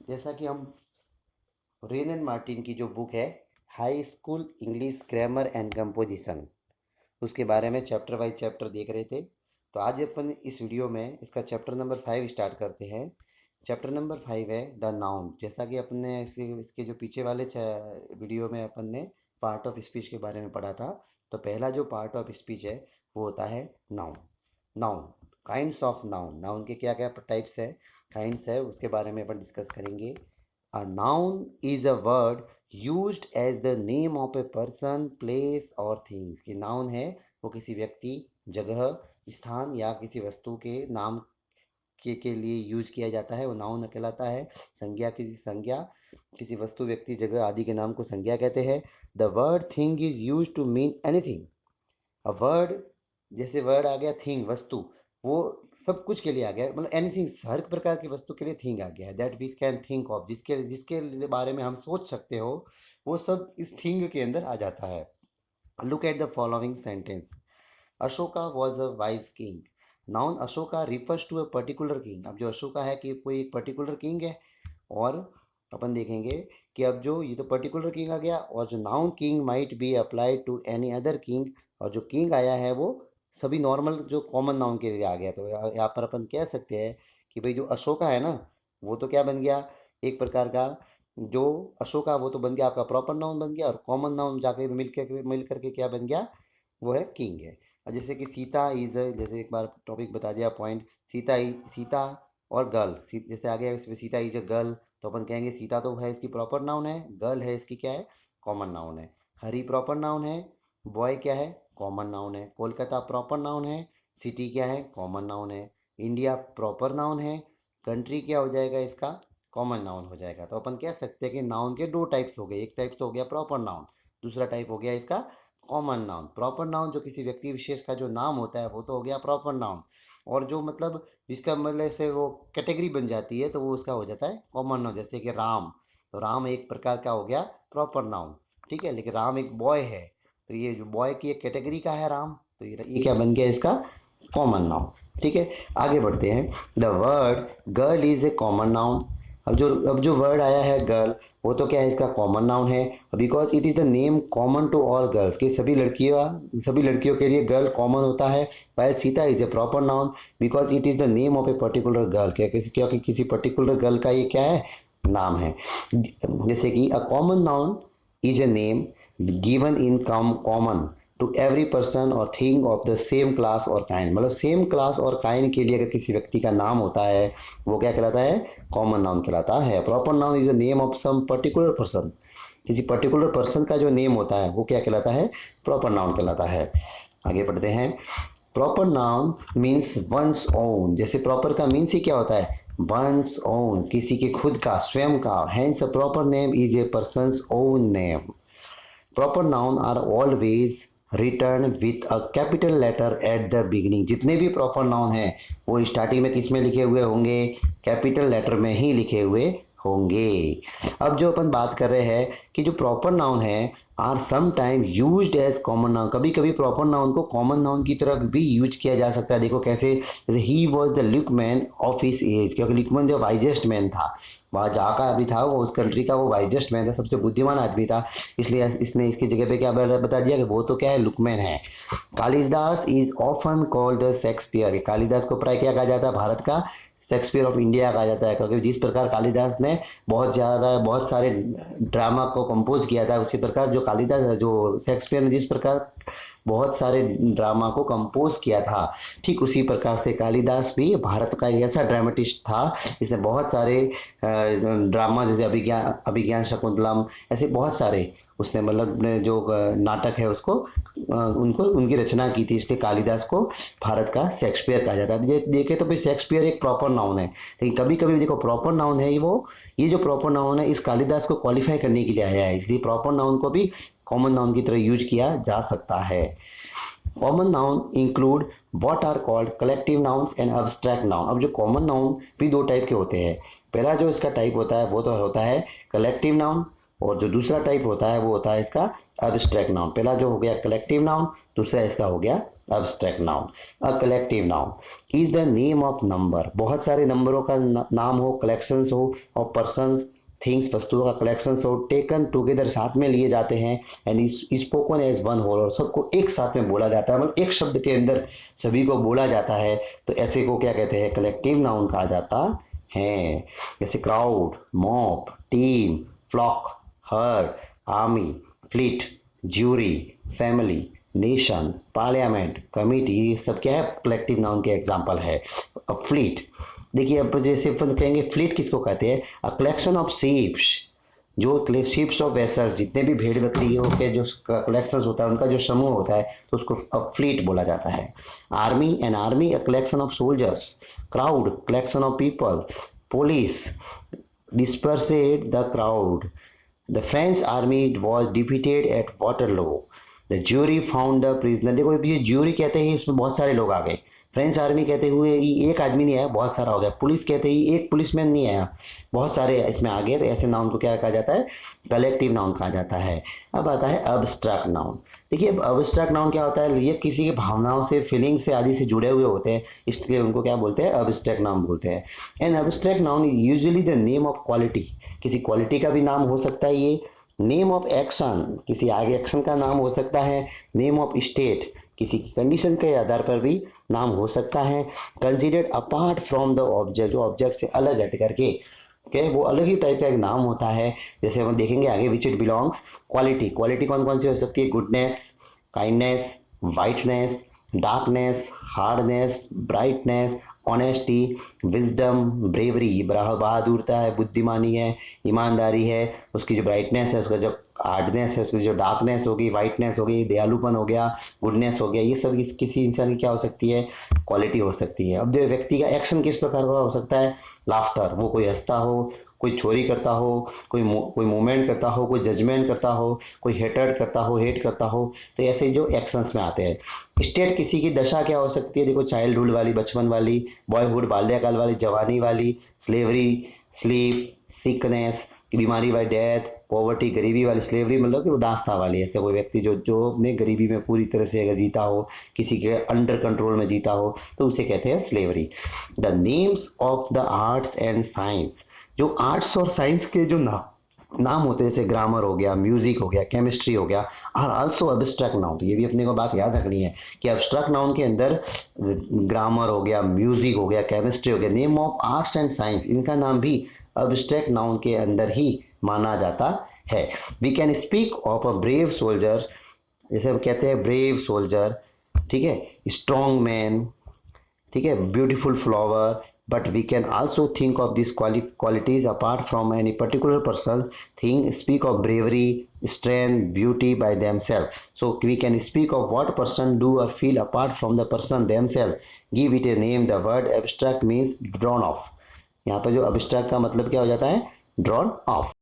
जैसा कि हम रेन एंड मार्टिन की जो बुक है high school English grammar and composition, उसके बारे में चैप्टर वाइज चैप्टर देख रहे थे। तो आज अपन इस वीडियो में इसका चैप्टर नंबर 5 स्टार्ट करते हैं। चैप्टर नंबर 5 है द नाउन। जैसा कि अपन ने इसके जो पीछे वाले वीडियो में अपन ने पार्ट ऑफ स्पीच के बारे में पढ़ा था। तो पहला जो पार्ट ऑफ स्पीच है वो होता है noun. Noun, kinds of noun. Noun के क्या क्या टाइप्स है, काइंड्स है, उसके बारे में अपन डिस्कस करेंगे। A noun is a word used as the name of a person place और थिंग्स। कि नाउन है वो किसी व्यक्ति, जगह, स्थान या किसी वस्तु के नाम के लिए यूज किया जाता है, वो नाउन कहलाता है। संज्ञा, किसी संज्ञा, किसी वस्तु, व्यक्ति, जगह आदि के नाम को संज्ञा कहते हैं। The word thing is use to mean anything. A word, जैसे वर्ड आ गया थिंग, वस्तु, वो सब कुछ के लिए आ गया, मतलब एनीथिंग, हर प्रकार की वस्तु के लिए थिंग आ गया है। That we can think of, जिसके जिसके बारे में हम सोच सकते हो, वो सब इस थिंग के अंदर आ जाता है। Look at the following sentence. Ashoka was a wise king. Noun Ashoka refers to a particular king. अब जो अशोका है कि कोई एक पर्टिकुलर किंग है। और अपन देखेंगे कि अब जो ये तो पर्टिकुलर किंग आ गया, और जो noun king might be applied to any other king. और जो किंग आया है वो सभी नॉर्मल जो कॉमन नाउन के लिए आ गया। तो यहाँ पर अपन कह सकते हैं कि भाई जो अशोका है ना, वो तो क्या बन गया, एक प्रकार का जो अशोका वो तो बन गया आपका प्रॉपर नाउन बन गया, और कॉमन नाउन जाके मिल करके क्या बन गया, वो है किंग है। और जैसे कि सीता इज, जैसे एक बार टॉपिक बता दिया पॉइंट, सीता और गर्ल, जैसे आ गया इसमें सीता इज अ गर्ल, तो अपन कहेंगे सीता तो है इसकी प्रॉपर नाउन है, गर्ल है इसकी क्या है, कॉमन नाउन है। हरी प्रॉपर नाउन है, बॉय क्या है, कॉमन नाउन है। कोलकाता प्रॉपर नाउन है, सिटी क्या है, कॉमन नाउन है। इंडिया प्रॉपर नाउन है, कंट्री क्या हो जाएगा इसका, कॉमन नाउन हो जाएगा। तो अपन कह सकते हैं कि नाउन के दो टाइप्स हो गए, एक टाइप तो हो गया प्रॉपर नाउन, दूसरा टाइप हो गया इसका कॉमन नाउन। प्रॉपर नाउन जो किसी व्यक्ति विशेष का जो नाम होता है वो तो हो गया प्रॉपर नाउन, और जो मतलब जिसका मतलब से वो कैटेगरी बन जाती है तो वो उसका हो जाता है कॉमन नाउन। जैसे कि राम, तो राम एक प्रकार का हो गया प्रॉपर नाउन, ठीक है। लेकिन राम एक बॉय है, तो ये जो बॉय की एक कैटेगरी का है राम, तो ये क्या बन गया इसका कॉमन नाउन, ठीक है। आगे बढ़ते हैं। The word girl is a common noun. अब जो वर्ड आया है गर्ल, वो तो क्या है इसका कॉमन नाउन है, because it is the name common to all girls. कि सभी लड़कियों के लिए गर्ल कॉमन होता है। While Sita is a proper noun because it is the name of a particular girl. क्योंकि किसी पर्टिकुलर गर्ल का ये क्या है, नाम है। जैसे कि a common noun is a name given in common to every person or thing of the same class or kind। मतलब सेम क्लास और काइंड के लिए अगर किसी व्यक्ति का नाम होता है वो क्या कहलाता है, कॉमन नाउन कहलाता है। Proper noun is the name of some particular person. किसी पर्टिकुलर पर्सन का जो नेम होता है वो क्या कहलाता है, प्रॉपर नाउन कहलाता है। आगे बढ़ते हैं। Proper noun means one's own. जैसे प्रॉपर का मीन्स ही क्या होता है, वंस ओन, किसी के खुद का, स्वयं का। Hence a proper name is a person's own name. Proper noun are always written with a capital letter at the beginning. जितने भी प्रॉपर नाउन हैं वो स्टार्टिंग में किस में लिखे हुए होंगे, कैपिटल लेटर में ही लिखे हुए होंगे। अब जो अपन बात कर रहे हैं कि जो प्रॉपर नाउन है are some time use as common noun. कभी कभी प्रॉपर नाउन को कॉमन नाउन की तरह भी यूज किया जा सकता है। देखो कैसे, जैसे he was the Luqman of his age, क्योंकि लुकमैन जो वाइजेस्ट मैन था, वहाँ जहाँ का अभी था वो उस कंट्री का वो वाइजेस्ट मैन था, सबसे बुद्धिमान आदमी था, इसलिए इसने इसकी जगह पे क्या बता दिया कि वो तो क्या है, लुकमैन है। Kalidas is often called the Shakespeare. Kalidas को प्राय क्या कहा जाता है, भारत का शेक्सपियर ऑफ इंडिया कहा जाता है, क्योंकि जिस प्रकार कालिदास ने बहुत सारे ड्रामा को कंपोज किया था, उसी प्रकार जो शेक्सपियर ने जिस प्रकार बहुत सारे ड्रामा को कंपोज किया था, ठीक उसी प्रकार से कालिदास भी भारत का एक ऐसा ड्रामेटिस्ट था जिसने बहुत सारे ड्रामा, जैसे अभिज्ञान शकुंतलम, ऐसे बहुत सारे उसने मतलब अपने जो नाटक है उसको उनको उनकी रचना की थी, इसलिए कालिदास को भारत का शेक्सपियर कहा जाता है। ये देखे तो भाई शेक्सपियर एक प्रॉपर नाउन है, लेकिन कभी कभी देखो प्रॉपर नाउन है ये जो प्रॉपर नाउन है इस कालिदास को क्वालिफाई करने के लिए आया है, इसलिए प्रॉपर नाउन को भी कॉमन नाउन की तरह यूज किया जा सकता है। Common noun include what are called collective nouns and abstract noun. अब जो कॉमन नाउन भी दो टाइप के होते हैं। पहला जो इसका टाइप होता है वो तो होता है कलेक्टिव नाउन, और जो दूसरा टाइप होता है वो होता है इसका अब्स्ट्रैक्ट नाउन। पहला जो हो गया कलेक्टिव नाउन, दूसरा इसका हो गया abstract noun. A collective noun is the name of number. बहुत सारे नंबरों का नाम हो, कलेक्शंस हो, और पर्सन्स, थिंग्स, वस्तुओं का कलेक्शंस हो, टेकन टुगेदर, साथ में लिए जाते हैं, and spoken as one whole, और सबको एक साथ में बोला जाता है, मतलब एक शब्द के अंदर सभी को बोला जाता है, तो ऐसे को क्या कहते हैं? कलेक्टिव नाउन कहा जाता है। जैसे crowd, mob, team, flock, herd, army, fleet, jury, family, nation, parliament, committee, ये सब क्या है? कलेक्टिव नाउन के एग्जाम्पल है। अब फ्लीट देखिए, अब जैसे अपन कहेंगे फ्लीट किसको कहते हैं? अ कलेक्शन ऑफ शिप्स, जो शिप्स ऑफ वेसल, जितने भी भेड़ बकरियों के जो कलेक्शन होता है, उनका जो समूह होता है, तो उसको फ्लीट बोला जाता है। Army, an army a collection of soldiers, crowd collection of people, police dispersed the crowd. The French army was defeated at Waterloo. The jury found the prisoner. देखो ये ज्यूरी कहते हैं, इसमें बहुत सारे लोग आ गए। फ्रेंच आर्मी कहते हुए एक आदमी नहीं आया, बहुत सारा हो गया। पुलिस कहते ही एक पुलिसमैन नहीं आया, बहुत सारे इसमें आ गए। तो ऐसे नाउन को क्या कहा जाता है? कलेक्टिव नाउन कहा जाता है। अब आता है अब्स्ट्रैक्ट नाउन। देखिए, अब अब्स्ट्रैक्ट नाउन क्या होता है? ये किसी की भावनाओं से, फीलिंग से आदि से जुड़े हुए होते हैं, इसलिए उनको क्या बोलते हैं? अब्स्ट्रैक्ट नाउन बोलते हैं। An abstract noun is usually the name of quality, किसी क्वालिटी का भी नाम हो सकता है ये। नेम ऑफ एक्शन, किसी आगे एक्शन का नाम हो सकता है। नेम ऑफ स्टेट, किसी की कंडीशन के आधार पर भी नाम हो सकता है। Considered apart from the object, जो ऑब्जेक्ट से अलग हट करके, ओके, वो अलग ही टाइप का एक नाम होता है। जैसे हम देखेंगे आगे, which it belongs. Quality, quality कौन कौन सी हो सकती है? Goodness, kindness, whiteness, darkness, hardness, brightness, honesty, wisdom, bravery, बहादुरता है, बुद्धिमानी है, ईमानदारी है। उसकी जो ब्राइटनेस है, उसका जो हार्डनेस है, उसकी जो डार्कनेस होगी, वाइटनेस होगी, दयालुपन हो गया, गुडनेस हो गया, ये सब किसी इंसान की क्या हो सकती है? क्वालिटी हो सकती है। अब जो व्यक्ति का एक्शन किस प्रकार का हो सकता है? लाफ्टर, वो कोई हंसता हो, कोई चोरी करता हो, कोई मूवमेंट करता हो, कोई जजमेंट करता हो, कोई हेटेड करता हो, हेट करता हो, तो ऐसे जो एक्शंस में आते हैं। स्टेट, किसी की दशा क्या हो सकती है? देखो, चाइल्डहुड वाली, बचपन वाली, बॉयहुड बाल्यकाल वाली, जवानी वाली, स्लेवरी, स्लीप, सिकनेस, बीमारी बाय डेथ, पॉवर्टी, गरीबी वाली। स्लेवरी मतलब कि वो दास्ता वाली, ऐसे कोई व्यक्ति जो अपने गरीबी में पूरी तरह से अगर जीता हो, किसी के अंडर कंट्रोल में जीता हो, तो उसे कहते हैं slavery. The names of the arts and science, जो आर्ट्स और साइंस के जो नाम होते हैं, जैसे ग्रामर हो गया, म्यूजिक हो गया, केमिस्ट्री हो गया, आर आल्सो अब्स्ट्रैक्ट नाउन। तो ये भी अपने को बात याद रखनी है कि अब्स्ट्रैक्ट नाउन के अंदर ग्रामर हो गया, म्यूजिक हो गया, केमिस्ट्री हो गया, name of arts and science, इनका नाम भी अब्स्ट्रैक्ट नाउन के अंदर ही माना जाता है। We can speak of a brave soldier, जैसे हम कहते हैं ब्रेव सोल्जर, ठीक है, स्ट्रॉन्ग मैन, ठीक है, beautiful flower, but we can also think of these qualities apart from any particular person thing, speak of bravery, strength, beauty by themselves. So we can speak of what person do or feel apart from the person themselves, give it a name. The word abstract means drawn off. यहाँ पर जो abstract का मतलब क्या हो जाता है? drawn off.